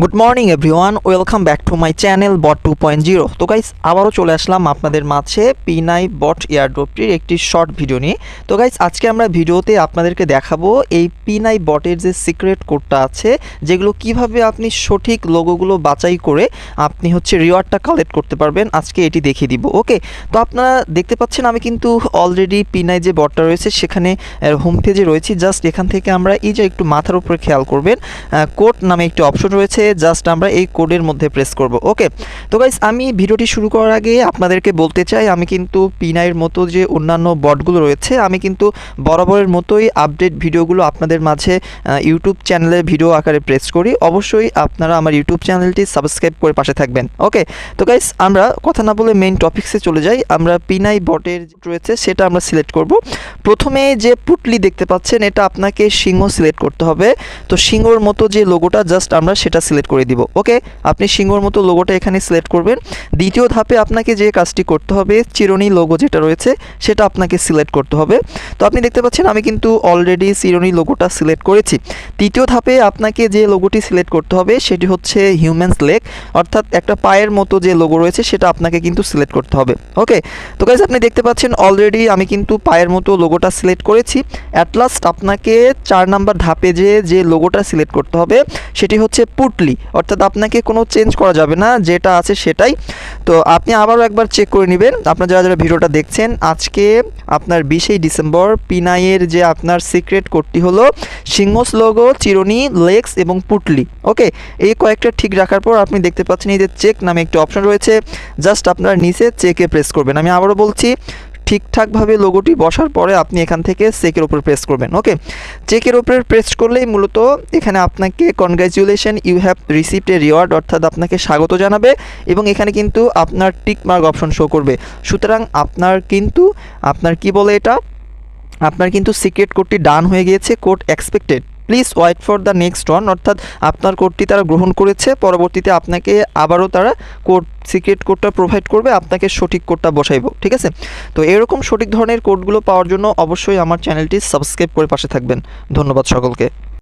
Good morning everyone, welcome back to my channel bot 2.0। তো guys, আবারও চলে আসলাম আপনাদের মাঝে P9 বট এয়ারড্রপটির একটি শর্ট ভিডিও নিয়ে। তো গাইস, আজকে আমরা ভিডিওতে আপনাদেরকে দেখাবো এই P9 বটের যে সিক্রেট কোডটা আছে, যেগুলো কিভাবে আপনি সঠিক লোগোগুলো বাছাই করে আপনি রিওয়ার্ডটা কালেক্ট করতে পারবেন। আজকে এটি দেখিয়ে দিব। ওকে, তো আপনারা দেখতে পাচ্ছেন আমি কিন্তু অলরেডি P9 যে বটটা রয়েছে সেখানে হোম পেজে রয়েছি। জাস্ট এখান থেকে আমরা এই যে একটু মাথার উপরে খেয়াল করবেন, কোড নামে একটি অপশন রয়েছে, জাস্ট আমরা এই কোডের মধ্যে প্রেস করব। ওকে, তো গাইস, আমি ভিডিওটি শুরু করার আগে আপনাদেরকে বলতে চাই, আমি কিন্তু P9 এর মতো যে অন্যান্য বটগুলো রয়েছে, আমি কিন্তু বরাবরের মতোই আপডেট ভিডিওগুলো আপনাদের মাঝে ইউটিউব চ্যানেলে ভিডিও আকারে প্রেস করি। অবশ্যই আপনারা আমার ইউটিউব চ্যানেলটি সাবস্ক্রাইব করে পাশে থাকবেন। ওকে, তো গাইস, আমরা কথা না বলে মেইন টপিকসে চলে যাই। আমরা P9 বটের রয়েছে সেটা আমরা সিলেক্ট করব। প্রথমে যে পুটলি দেখতে পাচ্ছেন, এটা আপনাকে সিংহ সিলেক্ট করতে হবে। তো সিংহর মতো যে লোগোটা, জাস্ট আমরা সেটা সিলেক্ট করে দিব। ওকে, আপনি সিংহর মতো লোগোটা এখানে সিলেক্ট করবেন। দ্বিতীয় ধাপে আপনাকে যে কাজটি করতে হবে, চিরুনি লোগো যেটা রয়েছে সেটা আপনাকে সিলেক্ট করতে হবে। তো আপনি দেখতে পাচ্ছেন আমি কিন্তু অলরেডি চিরুনি লোগোটা সিলেক্ট করেছি। তৃতীয় ধাপে আপনাকে যে লোগোটি সিলেক্ট করতে হবে সেটি হচ্ছে হিউম্যানস লেগ, অর্থাৎ একটা পায়ের মতো যে লোগো রয়েছে সেটা আপনাকে কিন্তু সিলেক্ট করতে হবে। ওকে, তো গাইস, আপনি দেখতে পাচ্ছেন অলরেডি আমি কিন্তু পায়ের মতো লোগোটা সিলেক্ট করেছি। অ্যাট লাস্ট আপনাকে 4 নাম্বার ধাপে যে লোগোটা সিলেক্ট করতে হবে সেটি হচ্ছে পুটলি, অর্থাৎ আপনাকে কোনো চেঞ্জ করা যাবে না, যেটা আছে সেটাই। তো আপনি আবারও একবার চেক করে নেবেন। আপনারা যারা ভিডিওটা দেখছেন, আজকে আপনার 20 ডিসেম্বর P9 এর যে আপনার সিক্রেট কোডটি হলো সিংহস লোগো, চিরুনি, লেগস এবং পুটলি। ওকে, এই কয়েকটা ঠিক রাখার পর আপনি দেখতে পাচ্ছেন এই যে চেক নামে একটি অপশন রয়েছে, জাস্ট আপনার নিচে চেকে প্রেস করবেন। আমি আবারও বলছি, ঠিকঠাকভাবে লোগোটি বসার পরে আপনি এখান থেকে চেকের উপর প্রেস করবেন। ওকে, চেকের উপরে প্রেস করলেই মূলত এখানে আপনাকে congratulation, you have received a reward, অর্থাৎ আপনাকে স্বাগত জানাবে এবং এখানে কিন্তু আপনার টিক মার্ক অপশন শো করবে। সুতরাং আপনার কি বলে এটা, আপনার কিন্তু সিক্রেট কোডটি ডান হয়ে গিয়েছে। Code expected, please wait for the next one, অর্থাৎ আপনার কোডটি তারা গ্রহণ করেছে। পরবর্তীতে আপনাকে আবারও তারা সিক্রেট কোডটা প্রোভাইড করবে, আপনাকে সঠিক কোডটা বসাইব। ঠিক আছে, তো এরকম সঠিক ধরনের কোডগুলো পাওয়ার জন্য অবশ্যই আমার চ্যানেলটি সাবস্ক্রাইব করে পাশে থাকবেন। ধন্যবাদ সকলকে।